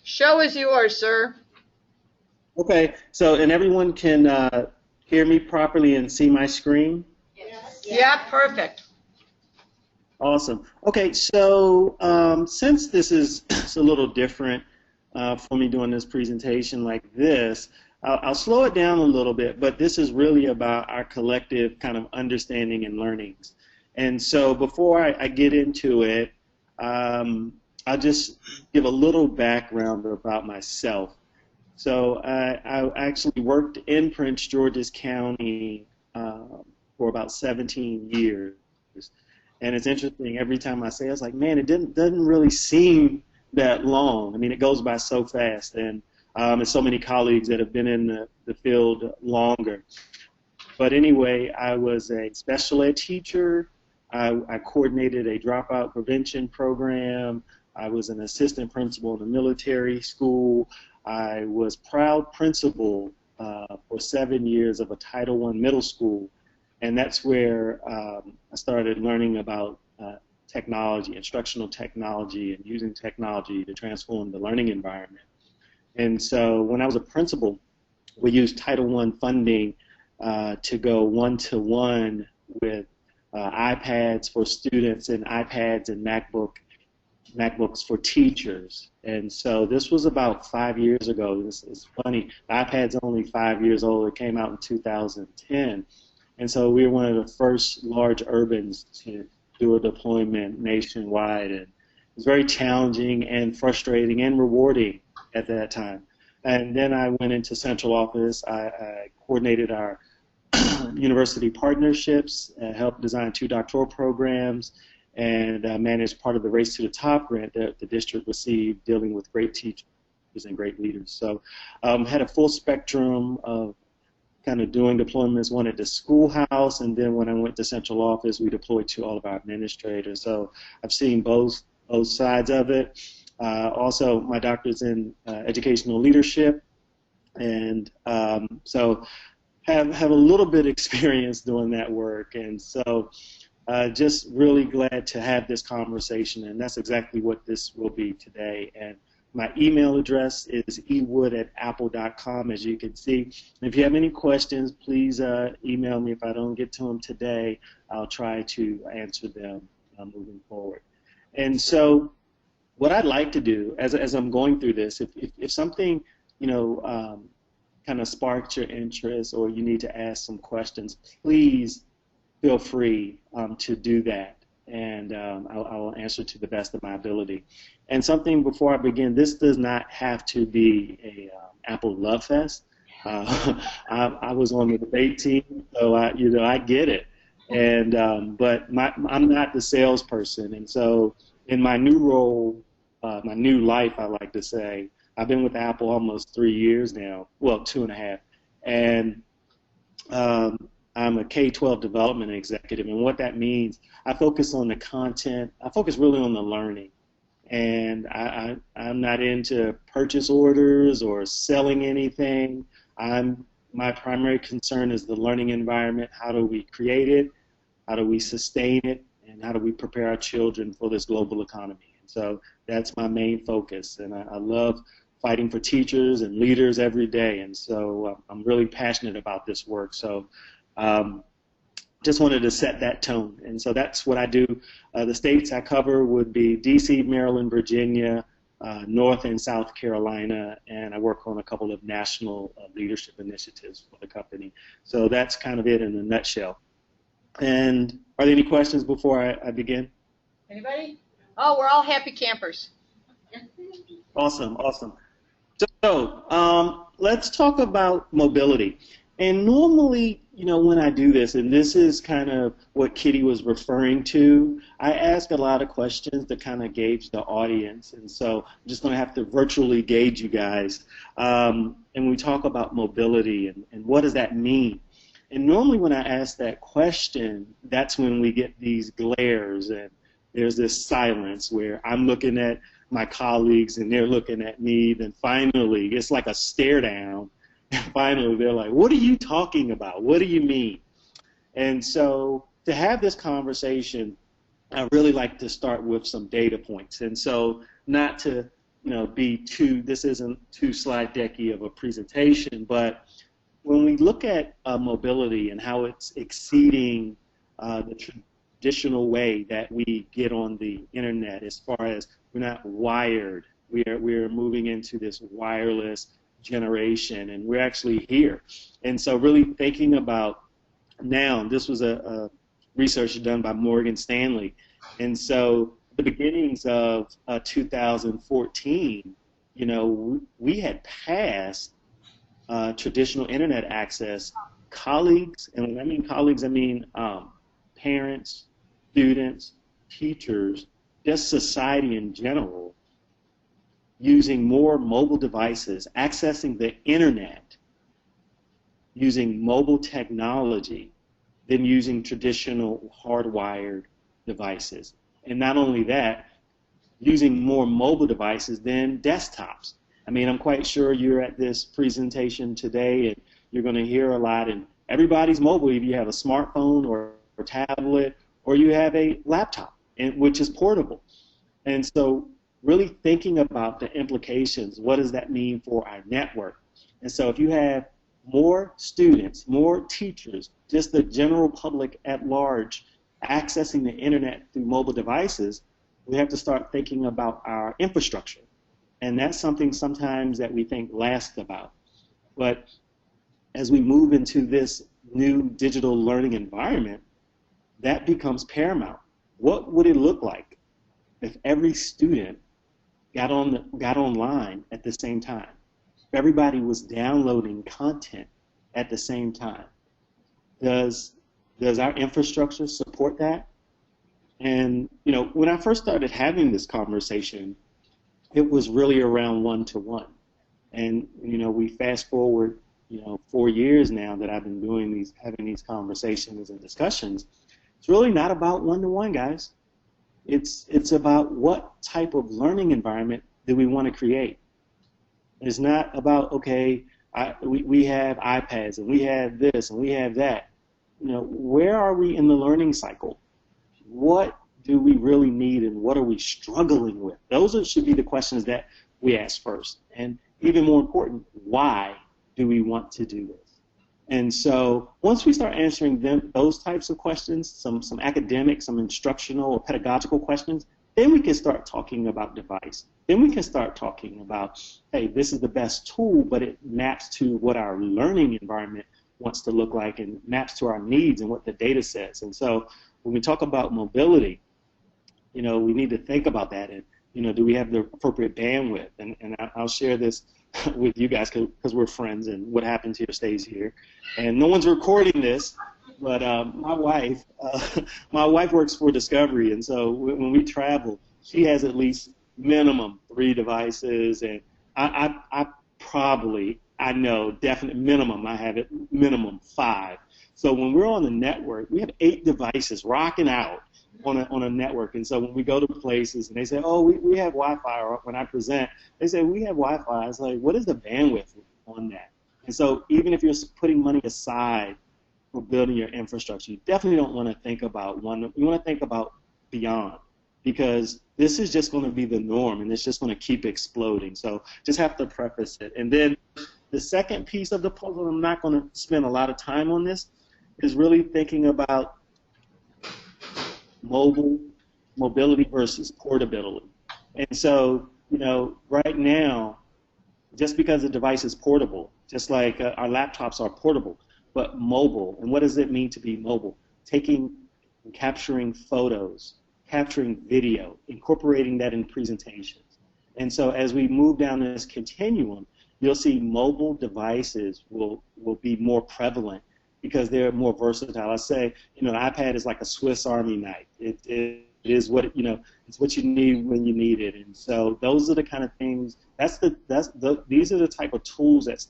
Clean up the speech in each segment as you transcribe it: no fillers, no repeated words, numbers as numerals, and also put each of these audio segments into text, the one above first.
Show is yours, sir. Okay, so and everyone can hear me properly and see my screen? Yes. Yeah, perfect. Awesome. Okay, so since this is it's a little different for me doing this presentation like this, I'll slow it down a little bit, but this is really about our collective kind of understanding and learnings. And so before I get into it, I'll just give a little background about myself. So I actually worked in Prince George's County for about 17 years. And it's interesting, every time I say it, it's like, man, it doesn't really seem that long. I mean, it goes by so fast. And so many colleagues that have been in the field longer. But anyway, I was a special ed teacher. I coordinated a dropout prevention program. I was an assistant principal in a military school. I was proud principal for 7 years of a Title I middle school. And that's where I started learning about technology, instructional technology, and using technology to transform the learning environment. And so when I was a principal, we used Title I funding to go one-to-one with iPads for students and iPads and MacBooks for teachers. And so this was about 5 years ago. This is funny. The iPad's only 5 years old. It came out in 2010. And so we were one of the first large urbans to do a deployment nationwide. And it was very challenging and frustrating and rewarding at that time. And then I went into central office. I coordinated our university partnerships, helped design 2 doctoral programs, and managed part of the Race to the Top grant that the district received dealing with great teachers and great leaders. So had a full spectrum of kind of doing deployments, one at the schoolhouse, and then when I went to central office, we deployed to all of our administrators. So I've seen both sides of it. Also, my doctorate's in educational leadership, and so have a little bit of experience doing that work. And so just really glad to have this conversation, and that's exactly what this will be today. And my email address is ewood@apple.com, as you can see. If you have any questions, please email me. If I don't get to them today, I'll try to answer them moving forward. And so what I'd like to do as I'm going through this, if something, kind of sparks your interest or you need to ask some questions, please feel free to do that. And I'll answer to the best of my ability. And something before I begin, this does not have to be a Apple Love Fest. I was on the debate team, so I get it. And but I'm not the salesperson, and so in my new role, my new life, I like to say, I've been with Apple almost 3 years now. Well, 2.5, and I'm a K-12 development executive, and what that means, I focus on the content. I focus really on the learning, and I'm not into purchase orders or selling anything. My primary concern is the learning environment. How do we create it? How do we sustain it? And how do we prepare our children for this global economy? And so that's my main focus, and I love fighting for teachers and leaders every day, and so I'm really passionate about this work. So just wanted to set that tone, and so that's what I do. The states I cover would be D.C., Maryland, Virginia, North and South Carolina, and I work on a couple of national leadership initiatives for the company. So that's kind of it in a nutshell. And are there any questions before I begin? Anybody? Oh, we're all happy campers. Awesome, awesome. So let's talk about mobility. And normally, when I do this, and this is kind of what Kitty was referring to, I ask a lot of questions to kind of gauge the audience. And so I'm just going to have to virtually gauge you guys. And we talk about mobility and what does that mean? And normally when I ask that question, that's when we get these glares and there's this silence where I'm looking at my colleagues and they're looking at me. Then finally, it's like a stare down. And finally, they're like, what are you talking about? What do you mean? And so to have this conversation, I really like to start with some data points. And so not to be this isn't too slide decky of a presentation, but when we look at mobility and how it's exceeding the traditional way that we get on the internet, as far as we're not wired, we're moving into this wireless generation, and we're actually here. And so really thinking about now, this was a research done by Morgan Stanley, and so the beginnings of 2014, we had passed traditional internet access. Colleagues, and when I mean colleagues, I mean parents, students, teachers, just society in general, using more mobile devices, accessing the internet, using mobile technology than using traditional hardwired devices. And not only that, using more mobile devices than desktops. I mean, I'm quite sure you're at this presentation today and you're going to hear a lot, and everybody's mobile. If you have a smartphone or tablet, or you have a laptop, which is portable. And so really thinking about the implications, what does that mean for our network? And so if you have more students, more teachers, just the general public at large accessing the internet through mobile devices, we have to start thinking about our infrastructure. And that's something sometimes that we think last about. But as we move into this new digital learning environment, that becomes paramount. What would it look like if every student got online at the same time? If everybody was downloading content at the same time? Does our infrastructure support that? And when I first started having this conversation, it was really around one-to-one. And we fast forward 4 years now that I've been having these conversations and discussions. It's really not about one-to-one, guys. It's about what type of learning environment do we want to create. It's not about, okay, we have iPads and we have this and we have that. Where are we in the learning cycle? What do we really need and what are we struggling with? Those should be the questions that we ask first. And even more important, why do we want to do this? And so once we start answering those types of questions, some academic, some instructional or pedagogical questions, then we can start talking about device. Then we can start talking about, hey, this is the best tool, but it maps to what our learning environment wants to look like and maps to our needs and what the data says. And so when we talk about mobility, we need to think about that. And, do we have the appropriate bandwidth? And I'll share this with you guys because we're friends and what happens here stays here. And no one's recording this, but my wife works for Discovery, and so when we travel, she has at least minimum 3 devices, and I know definite minimum, I have it minimum 5. So when we're on the network, we have 8 devices rocking out on a network. And so when we go to places and they say, oh, we have Wi-Fi, or when I present, they say, we have Wi-Fi. It's like, what is the bandwidth on that? And so even if you're putting money aside for building your infrastructure, you definitely don't want to think about one. You want to think about beyond, because this is just going to be the norm, and it's just going to keep exploding. So just have to preface it. And then the second piece of the puzzle, I'm not going to spend a lot of time on this, is really thinking about mobility versus portability. And so, right now, just because the device is portable, just like our laptops are portable, but mobile. And what does it mean to be mobile? Taking and capturing photos, capturing video, incorporating that in presentations. And so as we move down this continuum, you'll see mobile devices will be more prevalent because they're more versatile. I say, the iPad is like a Swiss Army knife. It is what it's what you need when you need it. And so those are the kind of things. These are the type of tools that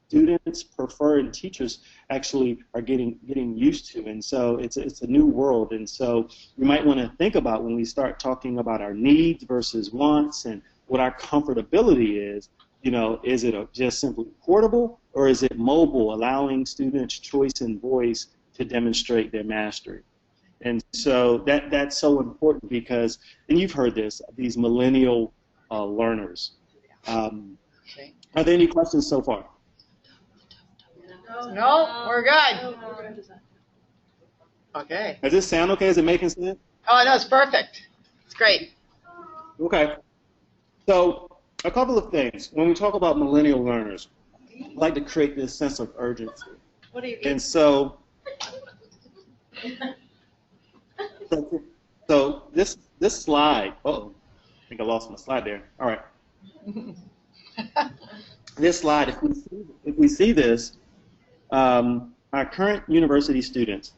students prefer and teachers actually are getting used to. And so it's a new world. And so we might want to think about when we start talking about our needs versus wants and what our comfortability is. Is it just simply portable, or is it mobile, allowing students choice and voice to demonstrate their mastery? And so that's so important because, and you've heard this, these millennial learners, Okay. Are there any questions so far? No, we're good. Okay. Does this sound okay? Is it making sense? Oh, no, it's perfect. It's great. Okay. So a couple of things. When we talk about millennial learners, I like to create this sense of urgency. What do you And so this slide, uh-oh, I think I lost my slide there. All right. This slide, if we see this, our current university students,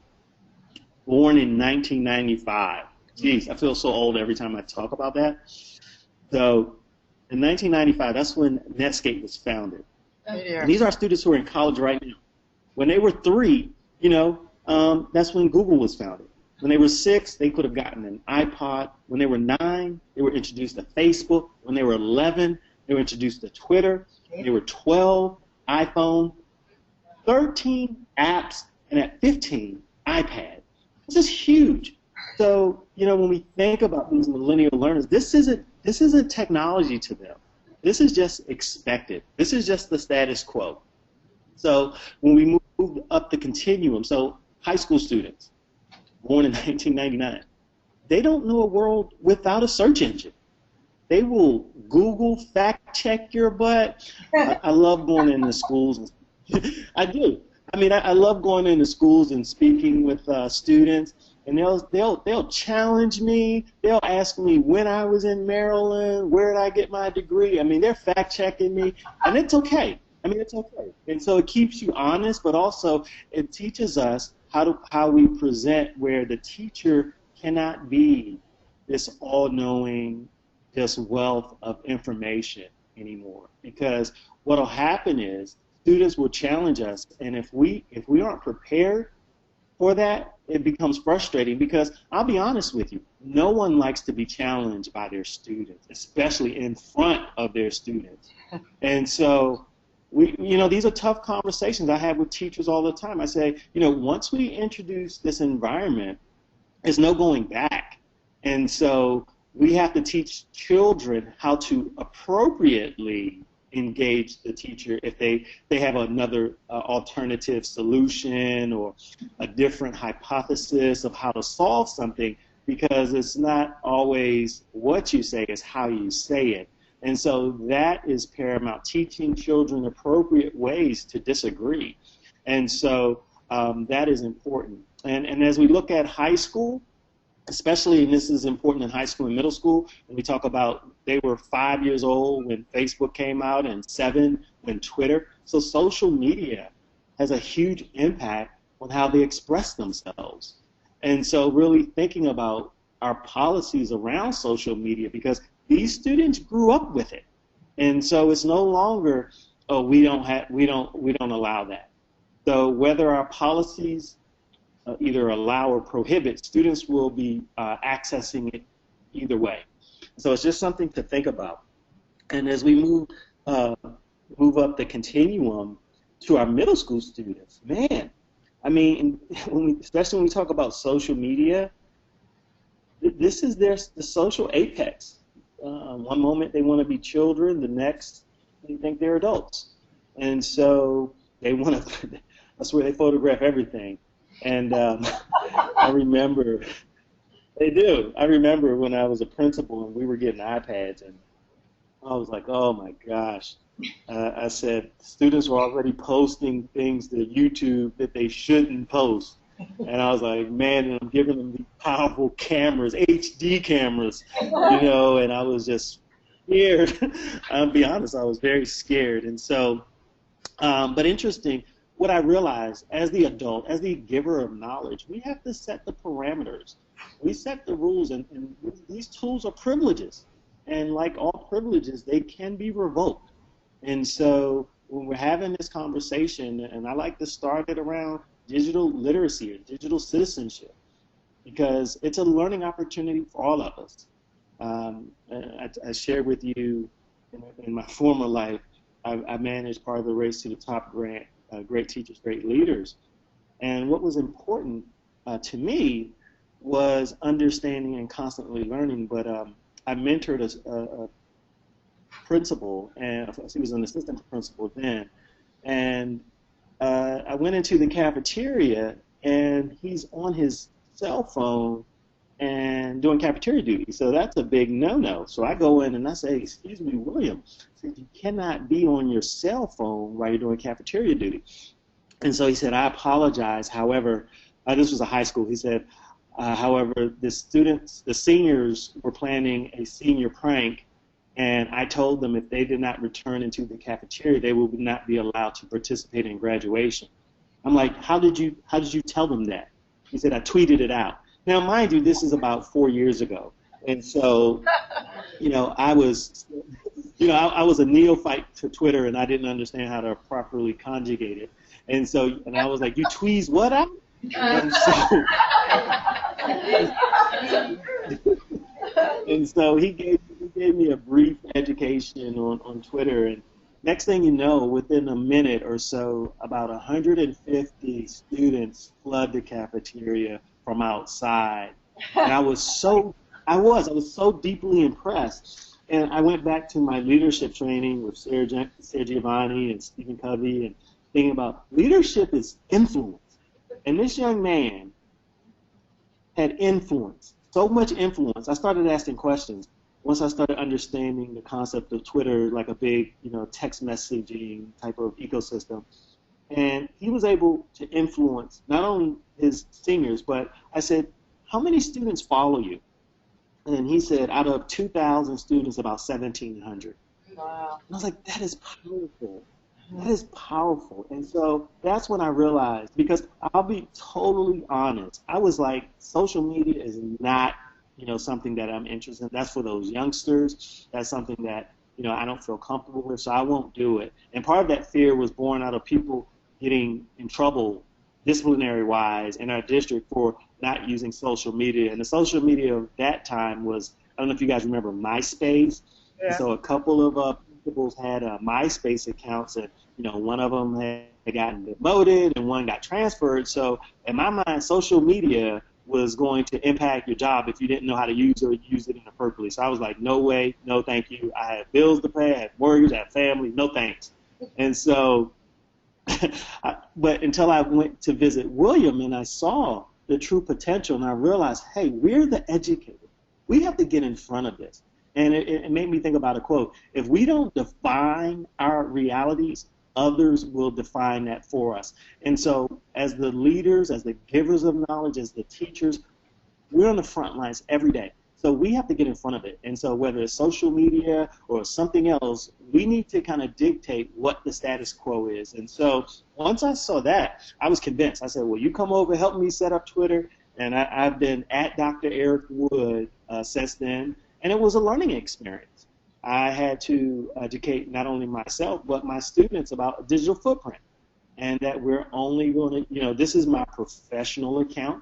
born in 1995. Geez, I feel so old every time I talk about that. So in 1995, that's when Netscape was founded. And these are students who are in college right now. When they were 3, that's when Google was founded. When they were 6, they could have gotten an iPod. When they were 9, they were introduced to Facebook. When they were 11, they were introduced to Twitter. When they were 12, iPhone. 13, apps. And at 15, iPad. This is huge. So, when we think about these millennial learners, this isn't technology to them. This is just expected. This is just the status quo. So when we move up the continuum, so high school students, born in 1999, they don't know a world without a search engine. They will Google, fact check your butt. I love going into schools. I do. I mean, I love going into schools and speaking with students, and they'll challenge me. They'll ask me when I was in Maryland, where did I get my degree. I mean, they're fact checking me, and it's okay. I mean, it's okay. And so it keeps you honest, but also it teaches us how we present, where the teacher cannot be this all-knowing, this wealth of information anymore. Because what will happen is students will challenge us, and if we aren't prepared for that, it becomes frustrating. Because I'll be honest with you, no one likes to be challenged by their students, especially in front of their students. And so these are tough conversations I have with teachers all the time. I say, once we introduce this environment, there's no going back. And so we have to teach children how to appropriately engage the teacher if they have another alternative solution or a different hypothesis of how to solve something, because it's not always what you say, it's how you say it. And so that is paramount, teaching children appropriate ways to disagree. And so that is important. And as we look at high school, especially, and this is important in high school and middle school, when we talk about they were 5 years old when Facebook came out and 7 when Twitter. So social media has a huge impact on how they express themselves. And so really thinking about our policies around social media, because these students grew up with it. And so it's no longer, oh, we don't allow that. So whether our policies either allow or prohibit, students will be accessing it either way. So it's just something to think about. And as we move up the continuum to our middle school students, man, I mean, especially when we talk about social media, this is the social apex. One moment they want to be children, the next they think they're adults. And so they want to, that's where they photograph everything. And I remember, they do. I remember when I was a principal and we were getting iPads, and I was like, oh my gosh. I said, students were already posting things to YouTube that they shouldn't post. And I was like, man, and I'm giving them these powerful cameras, HD cameras, and I was just scared. I'll be honest, I was very scared. And so, but interesting, what I realized as the adult, as the giver of knowledge, we have to set the parameters. We set the rules, and these tools are privileges. And like all privileges, they can be revoked. And so when we're having this conversation, and I like to start it around digital literacy or digital citizenship, because it's a learning opportunity for all of us. I shared with you in my former life, I managed part of the Race to the Top grant, Great Teachers, Great Leaders. And what was important to me was understanding and constantly learning. But I mentored principal, and he was an assistant principal then. And I went into the cafeteria, and he's on his cell phone and doing cafeteria duty. So that's a big no-no. So I go in and I say, excuse me, William, I said, you cannot be on your cell phone while you're doing cafeteria duty. And so he said, I apologize. However, this was a high school. He said, however, the seniors were planning a senior prank, and I told them if they did not return into the cafeteria, they would not be allowed to participate in graduation. I'm like, how did you tell them that? He said, I tweeted it out. Now, mind you, this is about 4 years ago, and so, I was a neophyte to Twitter, and I didn't understand how to properly conjugate it, and I was like, you tweeze what out? And so he gave me a brief education on Twitter, and next thing you know, within a minute or so, about 150 students flood the cafeteria from outside, and I was so deeply impressed. And I went back to my leadership training with Sarah Giovanni and Stephen Covey, and thinking about leadership is influence. And this young man had influence, so much influence. I started asking questions once I started understanding the concept of Twitter, like a big, text messaging type of ecosystem. And he was able to influence not only his seniors, but I said, how many students follow you? And he said, out of 2,000 students, about 1,700. Wow. And I was like, that is powerful. That is powerful. And so that's when I realized, because I'll be totally honest, I was like, social media is not, something that I'm interested in. That's for those youngsters. That's something that, I don't feel comfortable with, so I won't do it. And part of that fear was born out of people getting in trouble disciplinary-wise in our district for not using social media. And the social media of that time was, I don't know if you guys remember MySpace. Yeah. So a couple of principals had MySpace accounts, and one of them had gotten demoted and one got transferred. So in my mind, social media was going to impact your job if you didn't know how to use it or use it inappropriately. So I was like, no way, no thank you. I had bills to pay, I had mortgage, I had family, no thanks. And so, but until I went to visit William and I saw the true potential, and I realized, hey, we're the educated. We have to get in front of this. And it made me think about a quote. If we don't define our realities, others will define that for us. And so as the leaders, as the givers of knowledge, as the teachers, we're on the front lines every day. So we have to get in front of it. And so whether it's social media or something else, we need to kind of dictate what the status quo is. And so once I saw that, I was convinced. I said, well, you come over, help me set up Twitter. And I've been at Dr. Eric Wood since then. And it was a learning experience. I had to educate not only myself, but my students about a digital footprint. And that we're only going to, this is my professional account.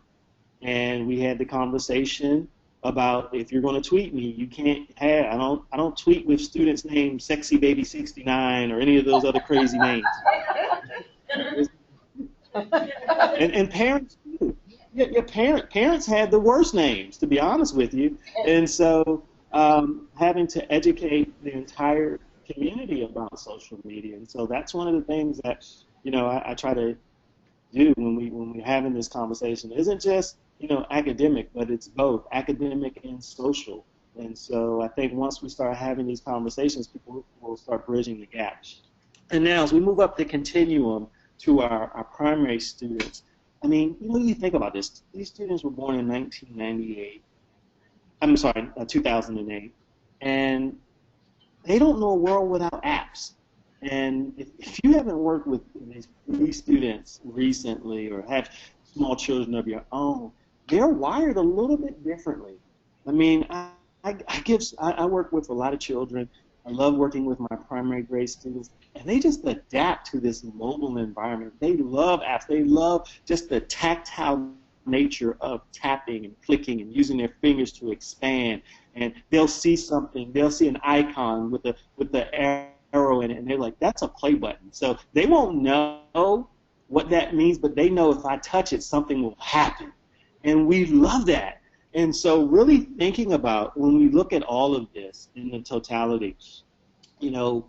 And we had the conversation about if you're going to tweet me, you can't have, I don't tweet with students named Sexy Baby 69 or any of those other crazy names. And parents too. Your parents had the worst names, to be honest with you. And so having to educate the entire community about social media. And so that's one of the things that, I try to do when we're having this conversation. It isn't just, academic, but it's both academic and social. And so I think once we start having these conversations, people will start bridging the gap. And now as we move up the continuum to our primary students, I mean, you think about this. These students were born in 1998. I'm sorry, 2008. And they don't know a world without apps. And if you haven't worked with these students recently or have small children of your own, they're wired a little bit differently. I mean, I work with a lot of children. I love working with my primary grade students, and they just adapt to this mobile environment. They love apps. They love just the tactile nature of tapping and clicking and using their fingers to expand. And they'll see something. They'll see an icon with the arrow in it, and they're like, that's a play button. So they won't know what that means, but they know if I touch it, something will happen. And we love that. And so really thinking about when we look at all of this in the totality, you know,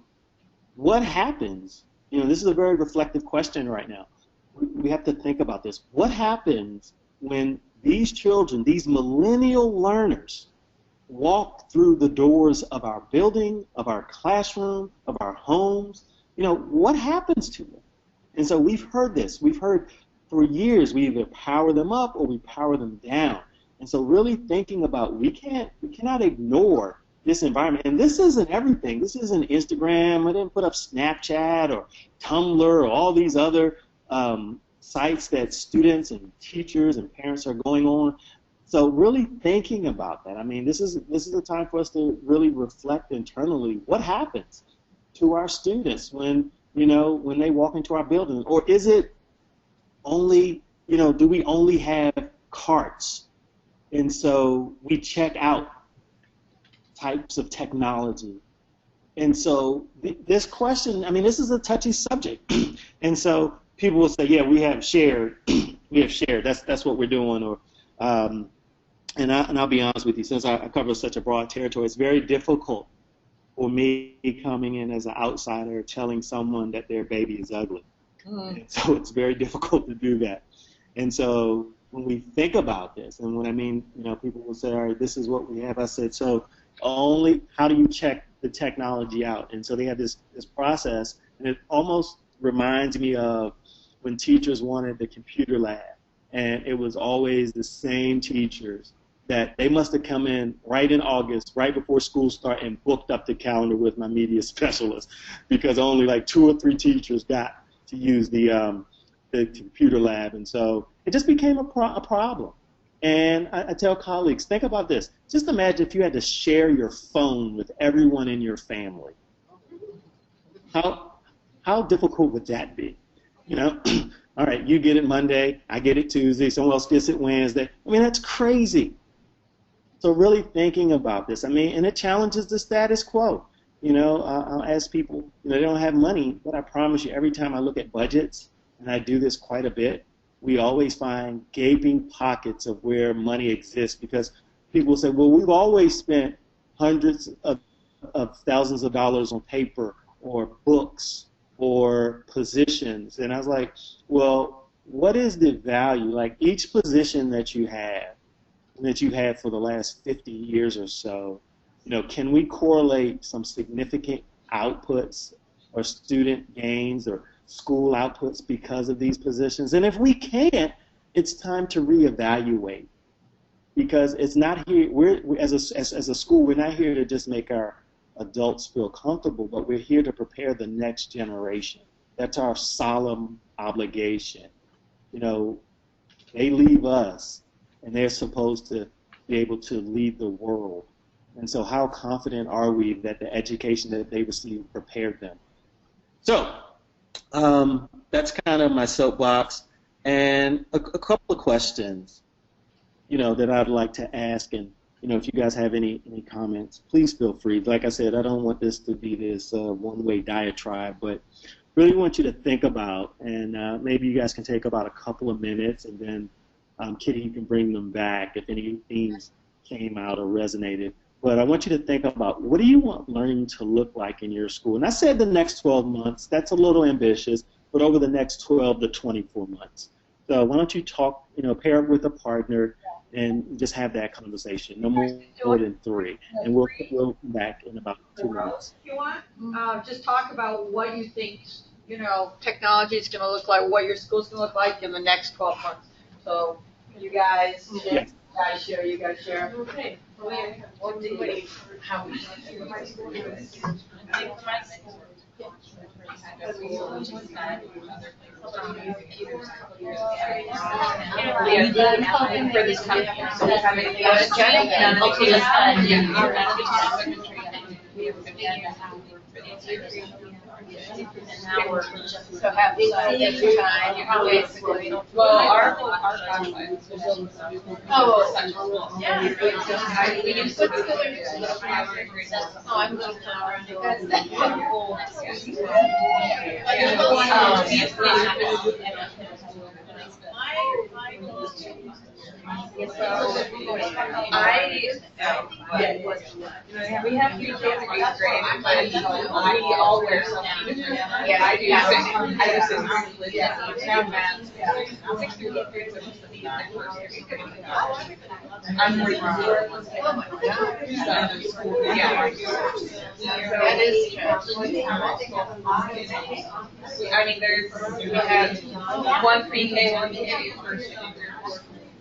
what happens? You know, this is a very reflective question right now. We have to think about this. What happens when these children, these millennial learners, walk through the doors of our building, of our classroom, of our homes? You know, what happens to them? And so we've heard this. We've heard for years we either power them up or we power them down. And so really thinking about we cannot ignore this environment. And this isn't everything. This isn't Instagram. I didn't put up Snapchat or Tumblr or all these other sites that students and teachers and parents are going on. So really thinking about that. I mean, this is a time for us to really reflect internally. What happens to our students when they walk into our building? Or is it only, do we only have carts? And so we check out types of technology. And so this question, I mean, this is a touchy subject. And so people will say, yeah, we have shared. We have shared. That's what we're doing. Or, and I'll be honest with you, since I cover such a broad territory, it's very difficult for me coming in as an outsider telling someone that their baby is ugly. And so it's very difficult to do that. And so when we think about this, and when I mean, people will say, all right, this is what we have. I said, so only how do you check the technology out? And so they have this process, and it almost reminds me of when teachers wanted the computer lab, and it was always the same teachers that they must have come in right in August, right before school started, and booked up the calendar with my media specialist, because only like 2 or 3 teachers got to use the computer lab. And so it just became a problem. And I tell colleagues, think about this. Just imagine if you had to share your phone with everyone in your family. How difficult would that be? All right, you get it Monday, I get it Tuesday, someone else gets it Wednesday. I mean, that's crazy. So really thinking about this, I mean, and it challenges the status quo. I'll ask people, they don't have money, but I promise you, every time I look at budgets, and I do this quite a bit, we always find gaping pockets of where money exists, because people say, well, we've always spent hundreds of thousands of dollars on paper or books or positions. And I was like, well, what is the value? Like each position that you have, that you've had for the last 50 years or so, can we correlate some significant outputs or student gains or school outputs because of these positions? And if we can't, it's time to reevaluate, because it's not here. As a school, we're not here to just make our adults feel comfortable, but we're here to prepare the next generation. That's our solemn obligation. They leave us, and they're supposed to be able to lead the world. And so how confident are we that the education that they receive prepared them? So that's kind of my soapbox. And a couple of questions, that I'd like to ask. And, if you guys have any comments, please feel free. Like I said, I don't want this to be this one-way diatribe, but really want you to think about, and maybe you guys can take about a couple of minutes, and then Kitty, you can bring them back if any themes came out or resonated. But I want you to think about, what do you want learning to look like in your school? And I said the next 12 months. That's a little ambitious, but over the next 12 to 24 months. So why don't you talk, pair up with a partner and just have that conversation, no more than 3. And we'll come back in about 2 minutes. If you want, just talk about what you think, technology is going to look like, what your school's going to look like in the next 12 months. So you guys, Yeah. you guys share. Okay. For this time. So we have So have these extra time, you're basically. Well, our Yeah. I'm going to. We have three kids in 8th grade, but we all wear something. Yeah, I do. I do 6th grade. Yeah. 6th through 8th grade, which is the first grade. I'm more yeah. That is I mean, we had one pre-K, one K, first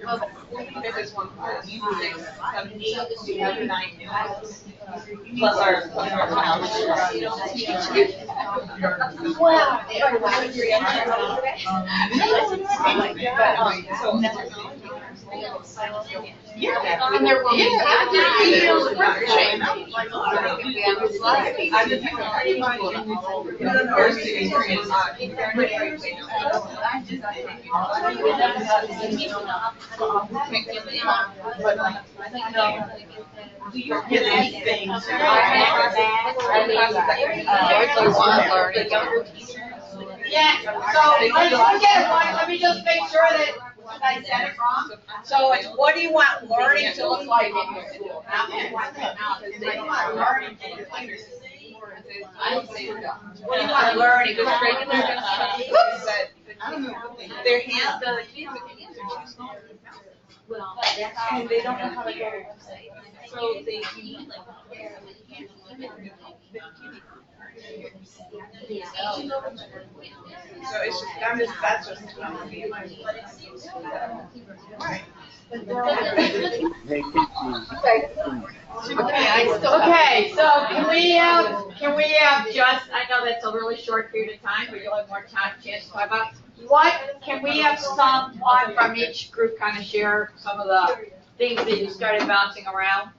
and this is one class. 6, 7, 8, we have 9 classes. Plus our child. wow. And they're yeah, so let me just make sure that I said it wrong. So it's what do you want learning to look like in your school? Not what you want learning to look like. What do you want learning? Just regular their hands, the kids are too small. And they don't know how to go. So they So it's just, that's just Okay, so can we have just, I know that's a really short period of time, but you'll have more chance to talk about, what, can we have someone from each group kind of share some of the things that you started bouncing around?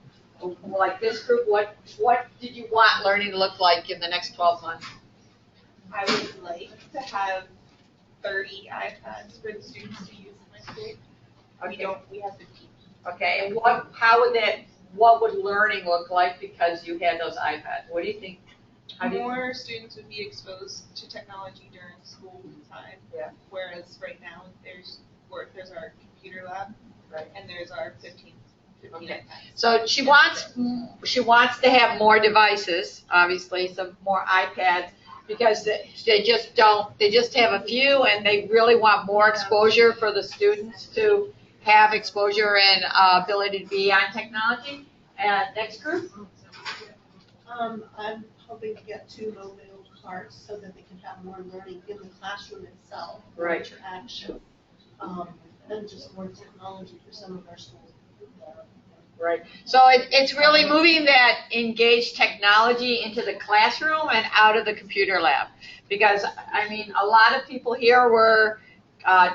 Like this group, what did you want learning to look like in the next 12 months? I would like to have 30 iPads for the students to use in my school. We have 15. Okay, and what would learning look like because you had those iPads? What do you think? More students would be exposed to technology during school time. Yeah. Whereas right now there's our computer lab, right, and there's our 15 okay. So she wants to have more devices, obviously, some more iPads, because they just have a few, and they really want more exposure for the students to have exposure and ability to be on technology. And next group? I'm hoping to get 2 mobile carts so that they can have more learning in the classroom itself. Right. Interaction, and just more technology for some of our schools. Right. So it's really moving that engaged technology into the classroom and out of the computer lab. Because, I mean, a lot of people here were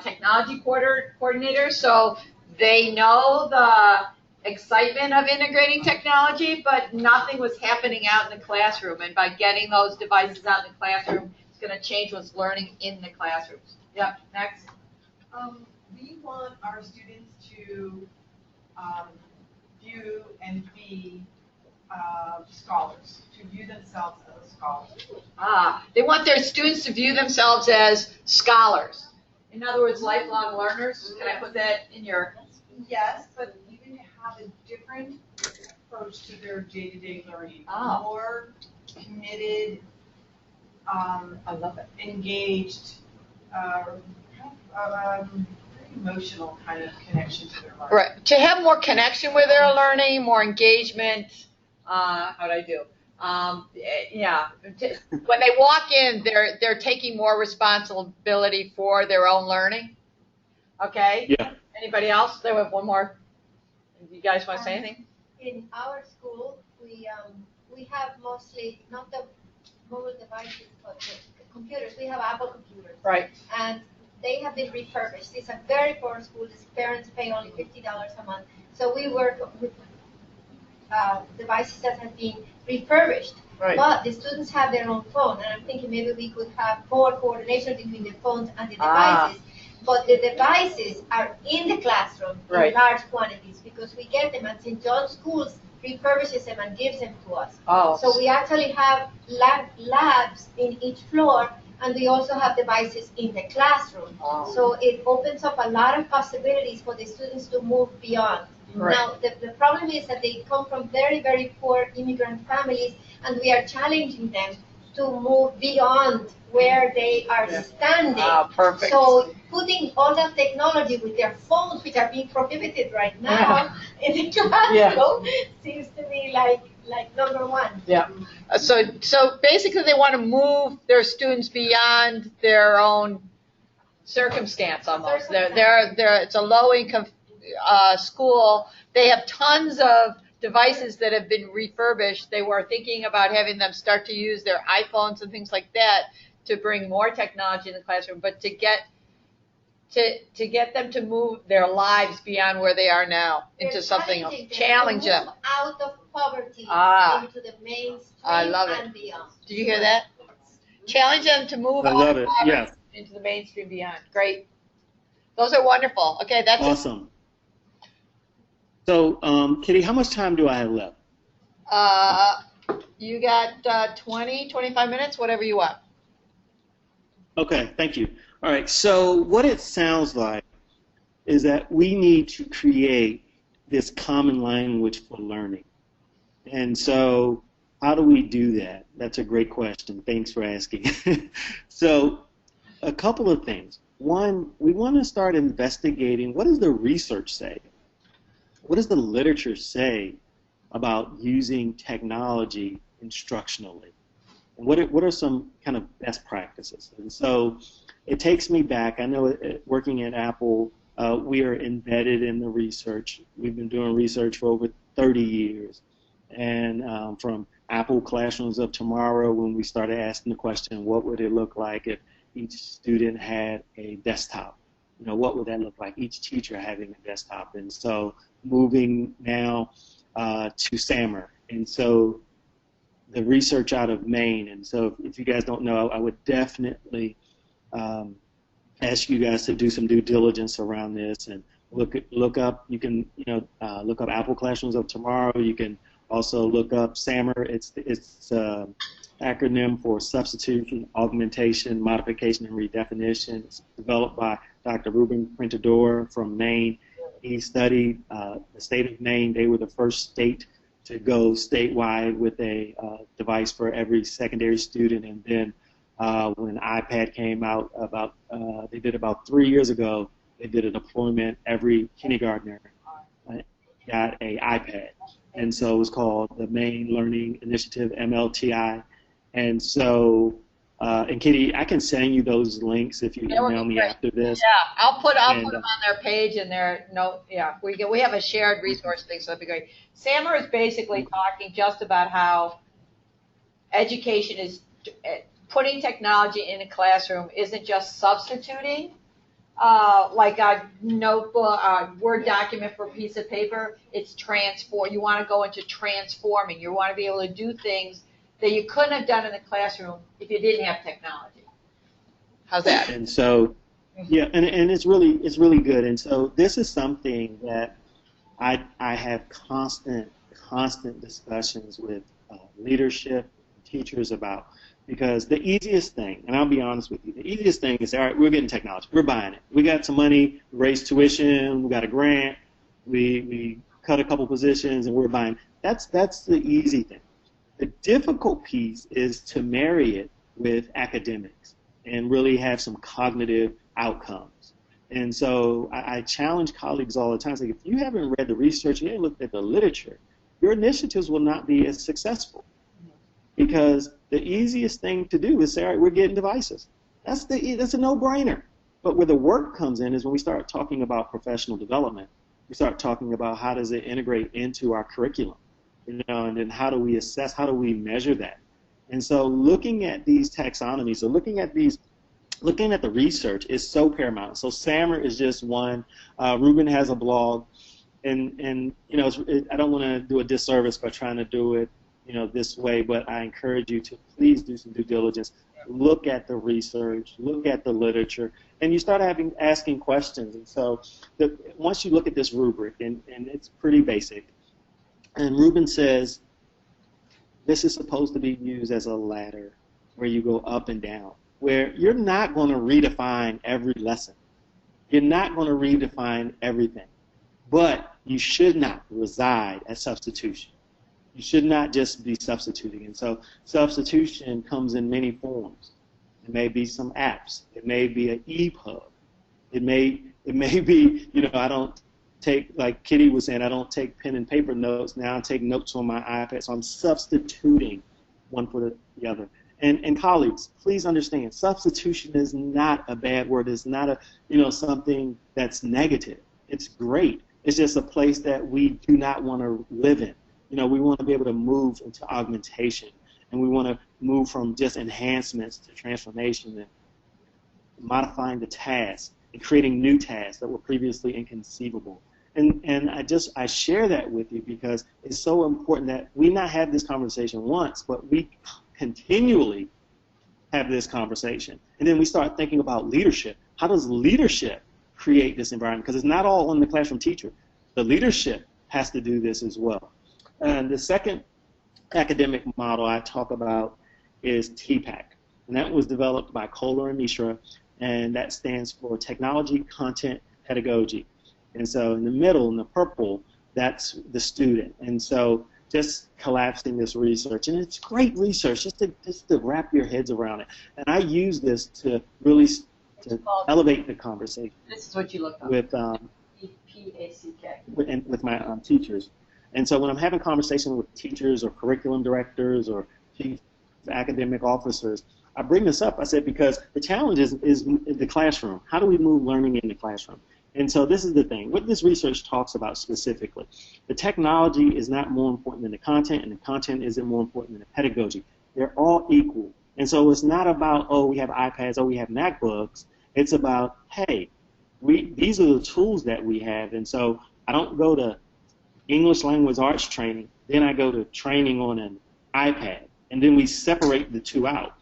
technology coordinators, so they know the excitement of integrating technology, but nothing was happening out in the classroom. And by getting those devices out in the classroom, it's going to change what's learning in the classrooms. Yep, next. We want our students to view and be scholars, to view themselves as scholars. They want their students to view themselves as scholars. In other words, lifelong learners. Can I put that in your? Yes, but even to have a different approach to their day-to-day learning. More committed, I love it. Engaged, very emotional kind of connection to their learning. Right. To have more connection with their learning, more engagement. How'd I do? Yeah. When they walk in, they're taking more responsibility for their own learning. Okay. Yeah. Anybody else? There was one more. You guys want to say anything? In our school, we have mostly not the mobile devices, but the computers. We have Apple computers. Right. And they have been refurbished. It's a very poor school. The parents pay only $50 a month. So we work with devices that have been refurbished. Right. But the students have their own phone, and I'm thinking maybe we could have more coordination between the phones and the devices. But the devices are in the classroom Right. in large quantities because we get them, and St. John's Schools refurbishes them and gives them to us. Oh. So we actually have labs in each floor, and we also have devices in the classroom. Oh. So it opens up a lot of possibilities for the students to move beyond. Right. Now, the problem is that they come from very, very poor immigrant families, and we are challenging them to move beyond where they are standing. Perfect. So putting all that technology with their phones, which are being prohibited right now in the classroom, seems to be like number one. Yeah. So basically, they want to move their students beyond their own circumstance almost. They're it's a low income school. They have tons of devices that have been refurbished. They were thinking about having them start to use their iPhones and things like that to bring more technology in the classroom, but to get them to move their lives beyond where they are now into something else. Challenge them. Move out of poverty into the mainstream I love it. and beyond. Did you hear that? Challenge them to move I out love of it. poverty Yes. into the mainstream beyond. Great. Those are wonderful. Okay, that's Awesome. So, Kitty, how much time do I have left? You got 20, 25 minutes, whatever you want. Okay, thank you. All right, so what it sounds like is that we need to create this common language for learning. And so how do we do that? That's a great question. Thanks for asking. So a couple of things. One, we want to start investigating what does the research say? What does the literature say about using technology instructionally? And what are some kind of best practices? And so it takes me back. I know working at Apple, we are embedded in the research. We've been doing research for over 30 years. And from Apple Classrooms of Tomorrow, when we started asking the question, what would it look like if each student had a desktop? You know, what would that look like? Each teacher having a desktop. And so moving now to SAMR. And so the research out of Maine. And so if you guys don't know, I would definitely ask you guys to do some due diligence around this and look up. You can look up Apple Classrooms of Tomorrow. You can also look up SAMR. It's acronym for Substitution, Augmentation, Modification, and Redefinition. It's developed by Dr. Ruben Printador from Maine. He studied the state of Maine. They were the first state to go statewide with a device for every secondary student. And then when iPad came out, they did about 3 years ago, they did a deployment. Every kindergartner got an iPad. And so it was called the Maine Learning Initiative, MLTI. And so, and Kitty, I can send you those links if you email me after this. Yeah, I'll put them on their page and their note. Yeah, we have a shared resource thing, so that'd be great. SAMR is basically talking just about how education is putting technology in a classroom isn't just substituting like a notebook, a Word document for a piece of paper. It's transform. You want to go into transforming. You want to be able to do things that you couldn't have done in the classroom if you didn't have technology. How's that? And so, yeah, and it's really good. And so this is something that I have constant discussions with leadership, teachers about, because the easiest thing, and I'll be honest with you, the easiest thing is, all right, we're getting technology, we're buying it. We got some money, raise tuition, we got a grant, we cut a couple positions, and we're buying. That's the easy thing. The difficult piece is to marry it with academics and really have some cognitive outcomes. And so I challenge colleagues all the time, say, if you haven't read the research, you haven't looked at the literature, your initiatives will not be as successful. Because the easiest thing to do is say, all right, we're getting devices. That's a no-brainer. But where the work comes in is when we start talking about professional development. We start talking about how does it integrate into our curriculum. And then how do we assess, how do we measure that? And so looking at these taxonomies, or looking at the research is so paramount. So SAMR is just one. Ruben has a blog, and I don't want to do a disservice by trying to do it, this way, but I encourage you to please do some due diligence. Look at the research, look at the literature, and you start asking questions. And so once you look at this rubric, and it's pretty basic, and Ruben says this is supposed to be used as a ladder where you go up and down. where you're not going to redefine every lesson. You're not going to redefine everything. But you should not reside at substitution. You should not just be substituting. And so substitution comes in many forms. It may be some apps. It may be an EPUB. It may be, I don't take, like Kitty was saying, I don't take pen and paper notes. Now I take notes on my iPad. So I'm substituting one for the other. And colleagues, please understand, substitution is not a bad word. It's not something that's negative. It's great. It's just a place that we do not want to live in. We want to be able to move into augmentation, and we want to move from just enhancements to transformation and modifying the tasks and creating new tasks that were previously inconceivable. And I share that with you because it's so important that we not have this conversation once, but we continually have this conversation. And then we start thinking about leadership. How does leadership create this environment? Because it's not all on the classroom teacher. The leadership has to do this as well. And the second academic model I talk about is TPAC. And that was developed by Kohler and Mishra, and that stands for Technology, Content, Pedagogy. And so in the middle, in the purple, that's the student. And so just collapsing this research, and it's great research, just to wrap your heads around it. And I use this to really elevate the conversation. This is what you look up. With PACK. with my teachers. And so when I'm having conversations with teachers or curriculum directors or chief academic officers, I bring this up. I said, because the challenge is the classroom. How do we move learning in the classroom? And so this is the thing. What this research talks about specifically, the technology is not more important than the content, and the content isn't more important than the pedagogy. They're all equal. And so it's not about, oh, we have iPads, oh, we have MacBooks. It's about, hey, these are the tools that we have. And so I don't go to English language arts training, then I go to training on an iPad. And then we separate the two out.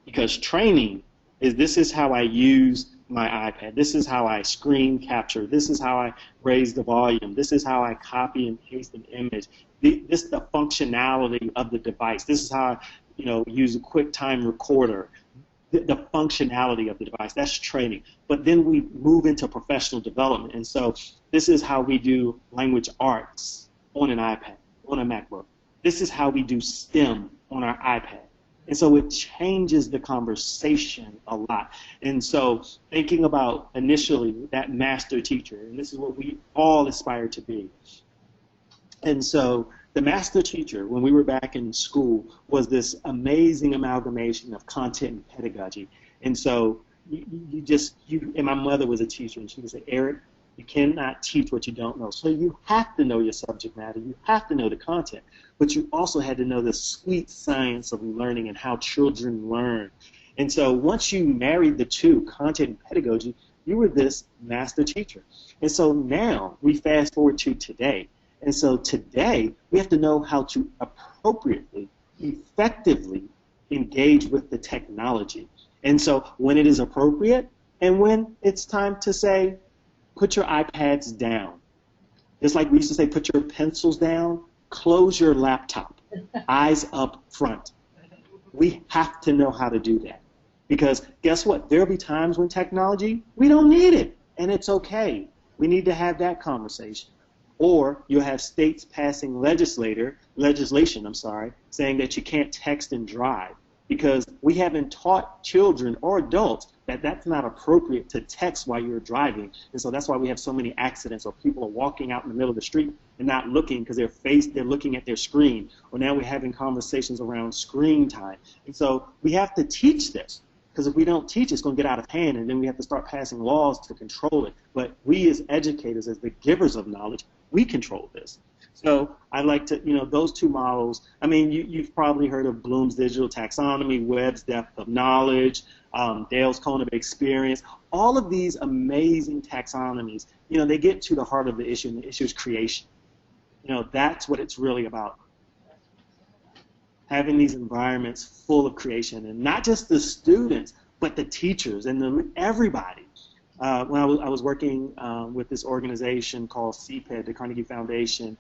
Because training this is how I use my iPad. This is how I screen capture. This is how I raise the volume. This is how I copy and paste an image. This is the functionality of the device. This is how I use a QuickTime recorder. The functionality of the device. That's training. But then we move into professional development. And so this is how we do language arts on an iPad, on a MacBook. This is how we do STEM on our iPad. And so it changes the conversation a lot. And so thinking about initially that master teacher, and this is what we all aspire to be. And so the master teacher, when we were back in school, was this amazing amalgamation of content and pedagogy. And so and my mother was a teacher, and she would say, Eric, you cannot teach what you don't know. So you have to know your subject matter. You have to know the content. But you also had to know the sweet science of learning and how children learn. And so once you married the two, content and pedagogy, you were this master teacher. And so now we fast forward to today. And so today we have to know how to appropriately, effectively engage with the technology. And so when it is appropriate and when it's time to say, put your iPads down. Just like we used to say, put your pencils down, close your laptop, eyes up front. We have to know how to do that. Because guess what? There'll be times when technology, we don't need it, and it's okay. We need to have that conversation. Or you'll have states passing legislation, saying that you can't text and drive, because we haven't taught children or adults that that's not appropriate to text while you're driving. And so that's why we have so many accidents, or people are walking out in the middle of the street and not looking because they're looking at their screen. Or now we're having conversations around screen time. And so we have to teach this, because if we don't teach, it's going to get out of hand, and then we have to start passing laws to control it. But we as educators, as the givers of knowledge, we control this. So I like to, those two models. I mean, you've probably heard of Bloom's digital taxonomy, Webb's depth of knowledge, Dale's cone of experience. All of these amazing taxonomies, they get to the heart of the issue, and the issue is creation. That's what it's really about. Having these environments full of creation, and not just the students, but the teachers and everybody. When I was working with this organization called CPED, the Carnegie Foundation,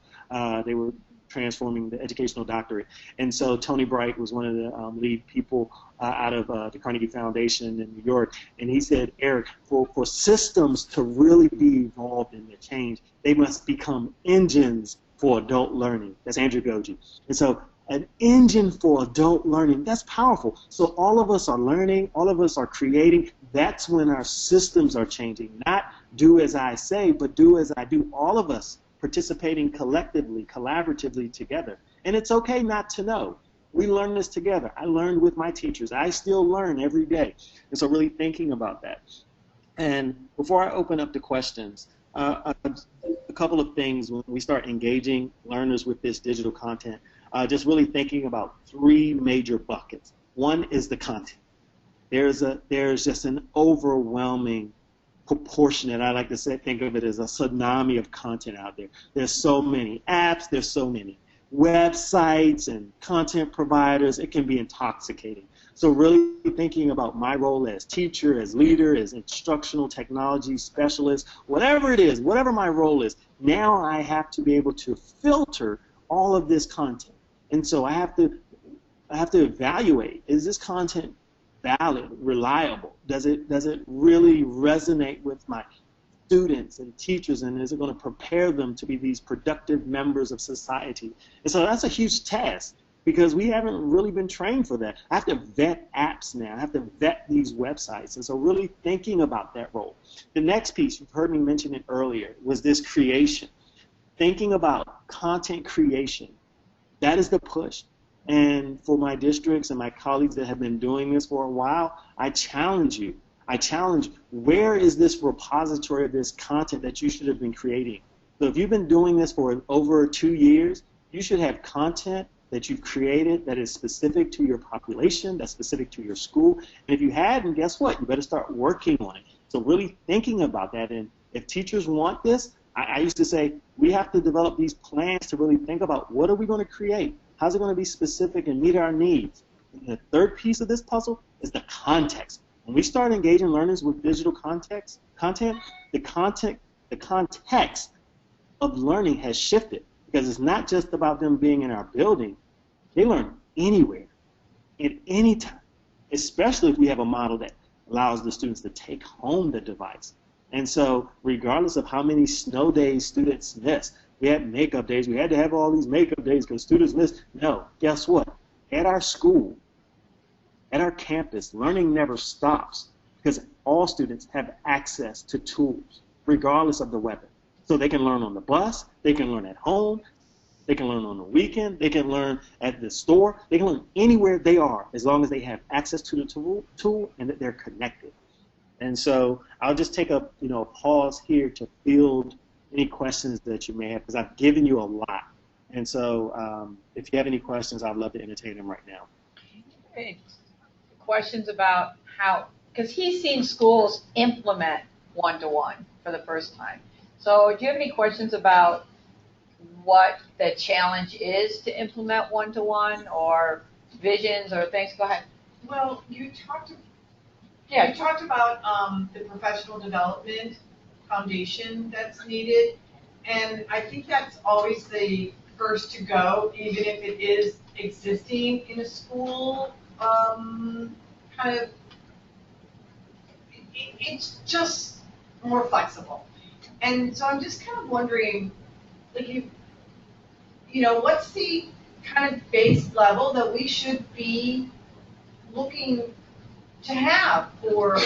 they were transforming the educational doctorate. And so Tony Bright was one of the lead people out of the Carnegie Foundation in New York. And he said, Eric, for systems to really be evolved and to change, they must become engines for adult learning. That's Andrew Goji. And so an engine for adult learning, that's powerful. So all of us are learning, all of us are creating. That's when our systems are changing. Not do as I say, but do as I do. All of us participating collectively, collaboratively together. And it's okay not to know. We learn this together. I learned with my teachers. I still learn every day. And so really thinking about that. And before I open up the questions, a couple of things when we start engaging learners with this digital content, just really thinking about three major buckets. One is the content. There's just an overwhelming proportionate, I like to say, think of it as a tsunami of content out there. There's so many apps, there's so many websites and content providers, it can be intoxicating. So really thinking about my role as teacher, as leader, as instructional technology specialist, whatever it is, whatever my role is, now I have to be able to filter all of this content. And so I have to evaluate, is this content valid, reliable? Does it really resonate with my students and teachers, and is it going to prepare them to be these productive members of society? And so that's a huge task because we haven't really been trained for that. I have to vet apps now. I have to vet these websites. And so really thinking about that role. The next piece, you've heard me mention it earlier, was this creation. Thinking about content creation. That is the push. And for my districts and my colleagues that have been doing this for a while, I challenge you. Where is this repository of this content that you should have been creating? So if you've been doing this for over 2 years, you should have content that you've created that is specific to your population, that's specific to your school. And if you hadn't, guess what? You better start working on it. So really thinking about that. And if teachers want this, I used to say, we have to develop these plans to really think about what are we going to create? How's it going to be specific and meet our needs? And the third piece of this puzzle is the context. When we start engaging learners with digital content, the context of learning has shifted because it's not just about them being in our building. They learn anywhere, at any time, especially if we have a model that allows the students to take home the device. And so regardless of how many snow days students miss, we had makeup days, we had to have all these makeup days because students missed. No, guess what? At our school, at our campus, learning never stops because all students have access to tools, regardless of the weather. So they can learn on the bus, they can learn at home, they can learn on the weekend, they can learn at the store, they can learn anywhere they are as long as they have access to the tool and that they're connected. And so I'll just take a pause here to field any questions that you may have because I've given you a lot. And so if you have any questions, I'd love to entertain them right now. Okay. Questions about how, because he's seen schools implement one-to-one for the first time. So do you have any questions about what the challenge is to implement one-to-one or visions or things? Go ahead. Well, you talked about the professional development foundation that's needed, and I think that's always the first to go, even if it is existing in a school. It's just more flexible, and so I'm just kind of wondering, like, what's the kind of base level that we should be looking to have for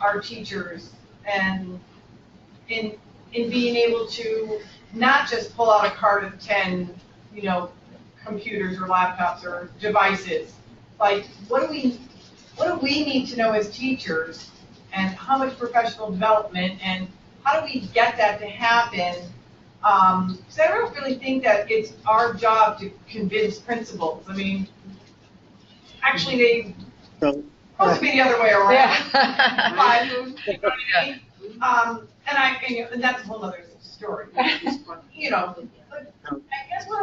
our teachers and in being able to not just pull out a cart of 10, computers or laptops or devices. Like, what do we need to know as teachers, and how much professional development, and how do we get that to happen? Because I don't really think that it's our job to convince principals. I mean, actually, they supposed to be the other way around. Yeah. And that's a whole other story. I guess what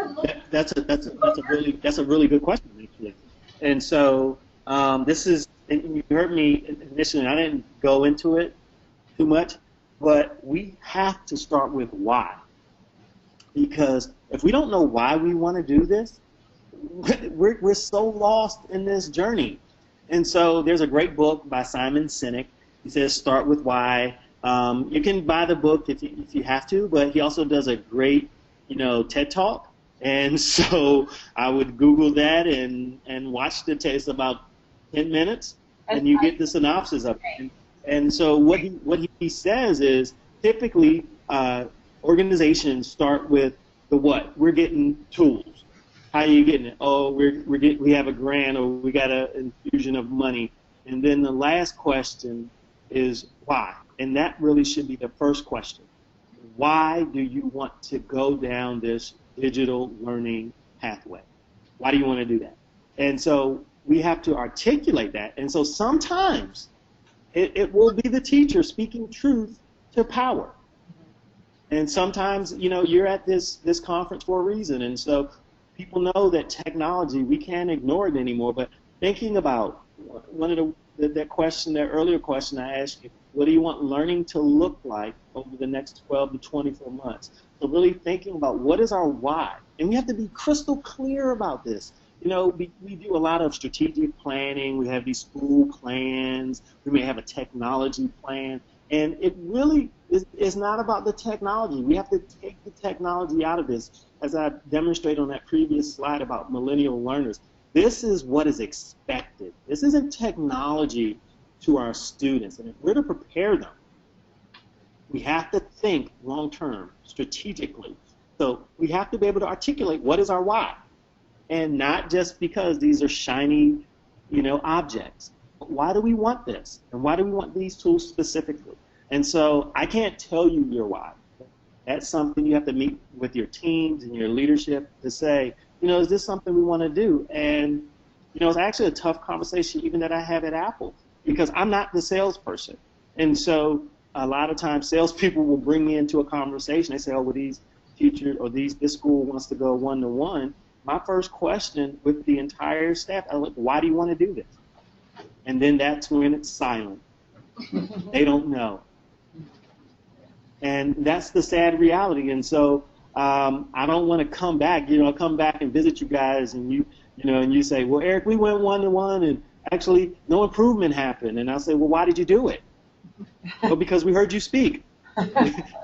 I'm looking. That's a really good question actually. And so this is, and you heard me initially. I didn't go into it too much, but we have to start with why. because if we don't know why we want to do this, we're so lost in this journey. And so there's a great book by Simon Sinek. He says, start with why. You can buy the book if you have to, but he also does a great, TED Talk. And so I would Google that and watch the TED. It's about 10 minutes, and you get the synopsis of it. And so what he says is typically organizations start with the what. We're getting tools. How are you getting it? Oh, we have a grant, or we got an infusion of money. And then the last question is why. And that really should be the first question. Why do you want to go down this digital learning pathway? Why do you want to do that? And so we have to articulate that. And so sometimes it will be the teacher speaking truth to power. And sometimes, you're at this conference for a reason. And so people know that technology, we can't ignore it anymore. But thinking about one of that earlier question I asked you, what do you want learning to look like over the next 12 to 24 months? So really thinking about what is our why. And we have to be crystal clear about this. We do a lot of strategic planning. We have these school plans. We may have a technology plan. And it really is not about the technology. We have to take the technology out of this. As I demonstrated on that previous slide about millennial learners, this is what is expected. This isn't technology to our students. And if we're to prepare them, we have to think long-term, strategically. So we have to be able to articulate what is our why. And not just because these are shiny, objects. But why do we want this? And why do we want these tools specifically? And so I can't tell you your why. That's something you have to meet with your teams and your leadership to say, is this something we want to do? And, it's actually a tough conversation even that I have at Apple, because I'm not the salesperson. And so a lot of times salespeople will bring me into a conversation. They say, oh, well, these teachers or this school wants to go one-to-one. My first question with the entire staff, I'm like, why do you want to do this? And then that's when it's silent. They don't know. And that's the sad reality. And so I don't want to come back, come back and visit you guys and you say, well, Eric, we went one-to-one and actually no improvement happened. And I'll say, well, why did you do it? Well, because we heard you speak.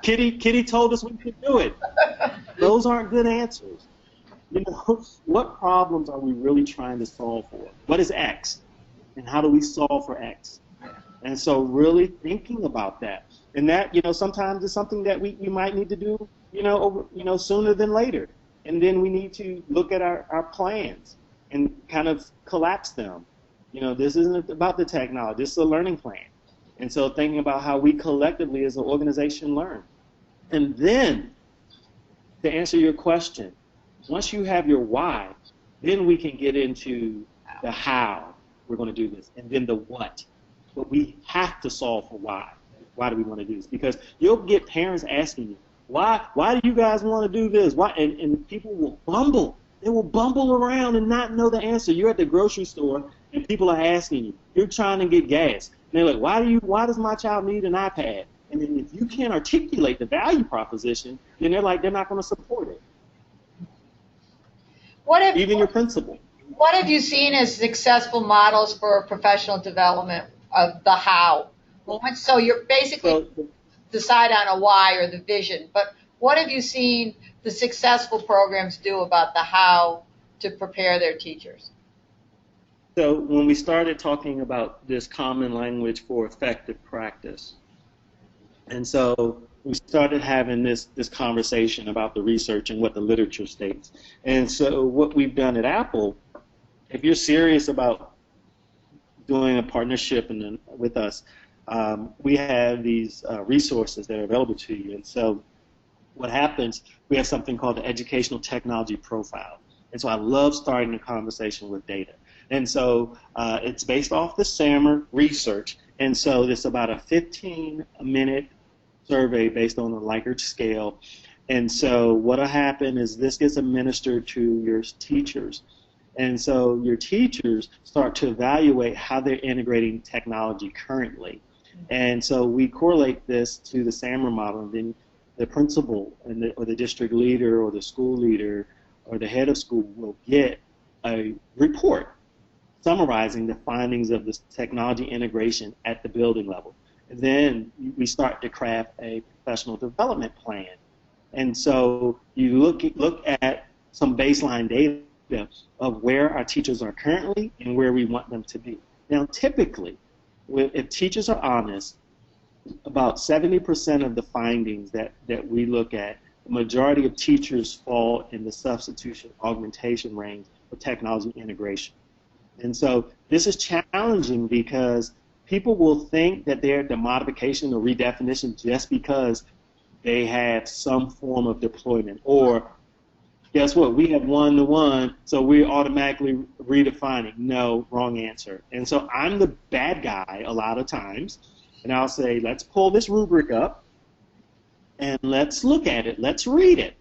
Kitty told us we could do it. Those aren't good answers. What problems are we really trying to solve for? What is X? And how do we solve for X? And so really thinking about that. And that, sometimes it's something that we might need to do, sooner than later. And then we need to look at our plans and kind of collapse them. This isn't about the technology. This is a learning plan. And so thinking about how we collectively as an organization learn. And then, to answer your question, once you have your why, then we can get into the how we're going to do this, and then the what. But we have to solve for why. Why do we want to do this? Because you'll get parents asking you, why do you guys want to do this? Why? And people will bumble. They will bumble around and not know the answer. You're at the grocery store, and people are asking you. You're trying to get gas. And they're like, why does my child need an iPad? And then if you can't articulate the value proposition, then they're not going to support it. Even your principal. What have you seen as successful models for professional development of the how? So you're basically decide on a why or the vision, but what have you seen the successful programs do about the how to prepare their teachers? So when we started talking about this common language for effective practice, and so we started having this conversation about the research and what the literature states. And so what we've done at Apple, if you're serious about doing a partnership with us, we have these resources that are available to you. And so what happens, we have something called the Educational Technology Profile. And so I love starting a conversation with data. And so it's based off the SAMR research. And so it's about a 15-minute survey based on the Likert scale. And so what will happen is this gets administered to your teachers. And so your teachers start to evaluate how they're integrating technology currently. And so we correlate this to the SAMR model, and then the principal or the district leader or the school leader or the head of school will get a report summarizing the findings of this technology integration at the building level. And then we start to craft a professional development plan. And so you look at some baseline data of where our teachers are currently and where we want them to be. Now, typically, if teachers are honest, about 70% of the findings that we look at, the majority of teachers fall in the substitution augmentation range for technology integration. And so this is challenging because people will think that they're the modification or redefinition just because they have some form of deployment. Or guess what? We have one-to-one, so we're automatically redefining. No, wrong answer. And so I'm the bad guy a lot of times, and I'll say, let's pull this rubric up, and let's look at it. Let's read it.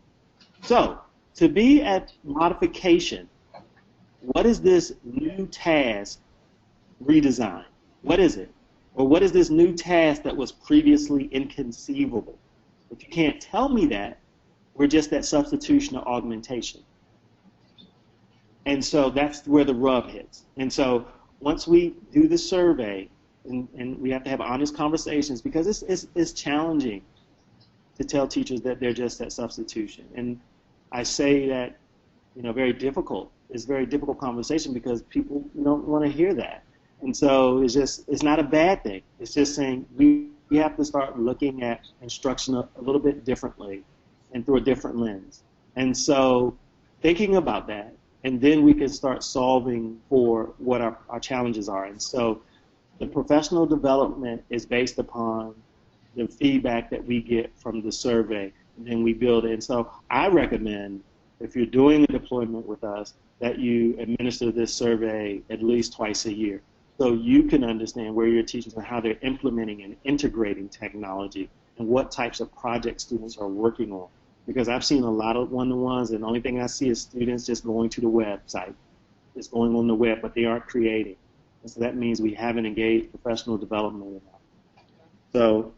So to be at modification, what is this new task redesign? What is it? Or what is this new task that was previously inconceivable? If you can't tell me that, we're just at substitution or augmentation. And so that's where the rub hits. And so once we do the survey, and we have to have honest conversations, because it's challenging to tell teachers that they're just at substitution. And I say that, very difficult. It's a very difficult conversation because people don't want to hear that. And so it's not a bad thing. It's just saying we have to start looking at instruction a little bit differently and through a different lens. And so thinking about that, and then we can start solving for what our challenges are. And so the professional development is based upon the feedback that we get from the survey, and then we build it. And so I recommend, if you're doing a deployment with us, that you administer this survey at least twice a year, so you can understand where your teachers and how they're implementing and integrating technology and what types of projects students are working on. Because I've seen a lot of one-to-ones, and the only thing I see is students just going to the website, just going on the web, but they aren't creating. And so that means we haven't engaged professional development enough. So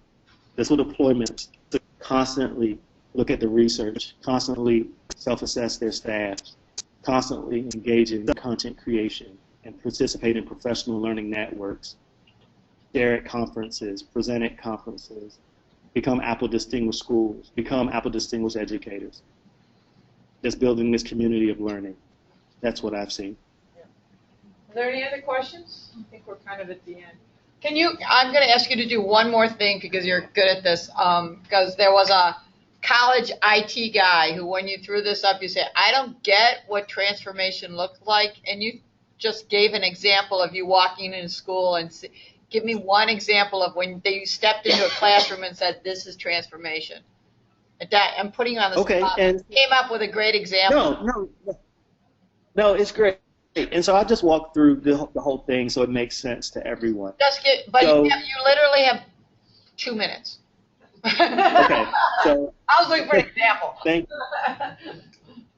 this will deployment to constantly look at the research, constantly self-assess their staff, constantly engage in content creation, and participate in professional learning networks, share at conferences, present at conferences, become Apple Distinguished Schools, become Apple Distinguished Educators. Just building this community of learning. That's what I've seen. Are there any other questions? I think we're kind of at the end. I'm going to ask you to do one more thing because you're good at this, because there was a college IT guy who, when you threw this up, you said, I don't get what transformation looks like, and you just gave an example of you walking into school and give me one example of when you stepped into a classroom and said, this is transformation. I'm putting you on the spot. And came up with a great example. No, it's great. And so I just walked through the whole thing so it makes sense to everyone. You literally have 2 minutes. Okay. So I was looking for an example. Thank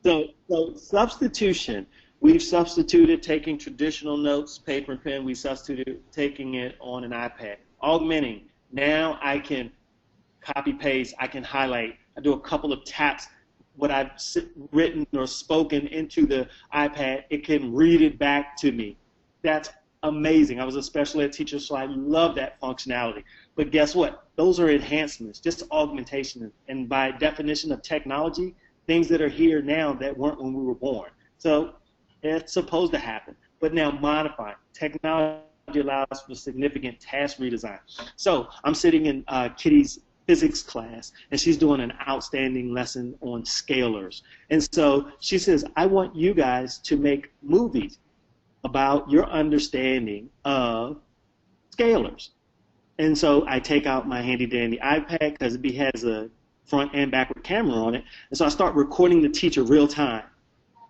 you. So substitution. We've substituted taking traditional notes, paper and pen. We substituted taking it on an iPad. Augmenting. Now I can copy paste. I can highlight. I do a couple of taps. What I've written or spoken into the iPad, it can read it back to me. That's amazing. I was a special ed teacher, so I love that functionality. But guess what? Those are enhancements, just augmentation. And by definition of technology, things that are here now that weren't when we were born. So it's supposed to happen. But now modify. Technology allows for significant task redesign. So I'm sitting in Kitty's physics class, and she's doing an outstanding lesson on scalars. And so she says, I want you guys to make movies about your understanding of scalars. And so I take out my handy-dandy iPad because it has a front and backward camera on it, and so I start recording the teacher real time.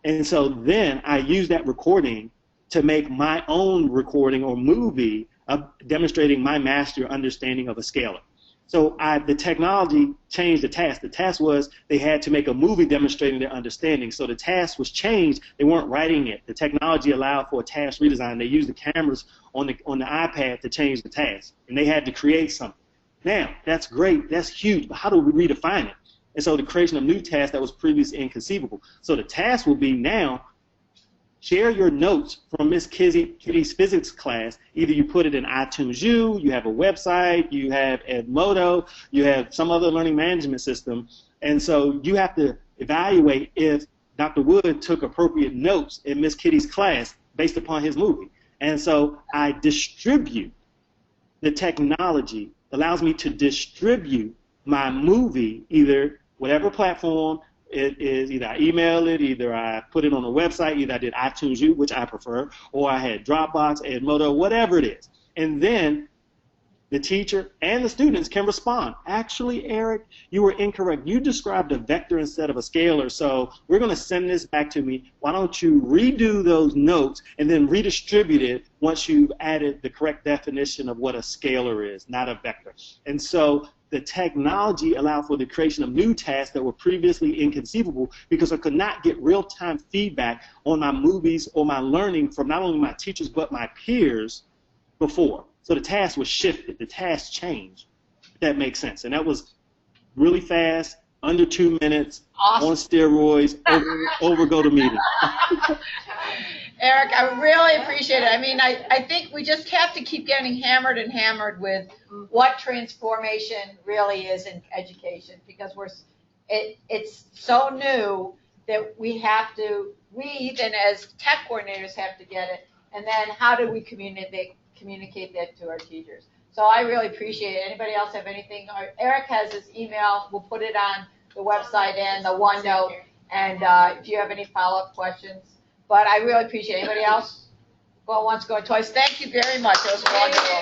And so then I use that recording to make my own recording or movie of demonstrating my mastery or understanding of a scalar. So the technology changed the task. The task was they had to make a movie demonstrating their understanding. So the task was changed. They weren't writing it. The technology allowed for a task redesign. They used the cameras on the iPad to change the task, and they had to create something. Now, that's great. That's huge. But how do we redefine it? And so the creation of new tasks that was previously inconceivable. So the task will be now, share your notes from Miss Kitty's physics class. Either you put it in iTunes U, you have a website, you have Edmodo, you have some other learning management system. And so you have to evaluate if Dr. Wood took appropriate notes in Miss Kitty's class based upon his movie. And so I distribute the technology, allows me to distribute my movie, either whatever platform it is, either I email it, either I put it on a website, either I did iTunes U, which I prefer, or I had Dropbox, Edmodo, whatever it is. And then the teacher and the students can respond. Actually, Eric, you were incorrect. You described a vector instead of a scalar, so we're going to send this back to me. Why don't you redo those notes and then redistribute it once you've added the correct definition of what a scalar is, not a vector. And so the technology allowed for the creation of new tasks that were previously inconceivable because I could not get real-time feedback on my movies or my learning from not only my teachers but my peers before. So the task was shifted, the task changed, if that makes sense. And that was really fast, under 2 minutes, Awesome. on steroids, over GoToMeeting. Eric, I really appreciate it. I mean, I think we just have to keep getting hammered and hammered with what transformation really is in education, because it's so new that we then as tech coordinators have to get it, and then how do we communicate that to our teachers? So I really appreciate it. Anybody else have anything? Eric has his email. We'll put it on the website and the OneNote, and if you have any follow-up questions. But I really appreciate it. Anybody else? Going once, going twice. Thank you very much. It was wonderful.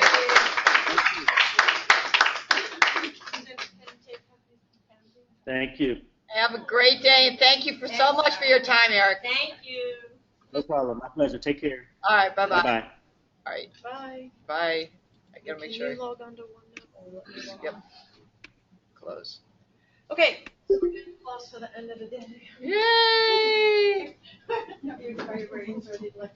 Thank you. Have a great day, and thank you so much for your time, Eric. Thank you. No problem. My pleasure. Take care. All right, bye-bye. Bye-bye. All right, Bye. bye. I gotta make sure. Can you log on to OneNote? Yep. Close. Okay, so we're getting close to the end of the day. Yay! Everybody ready to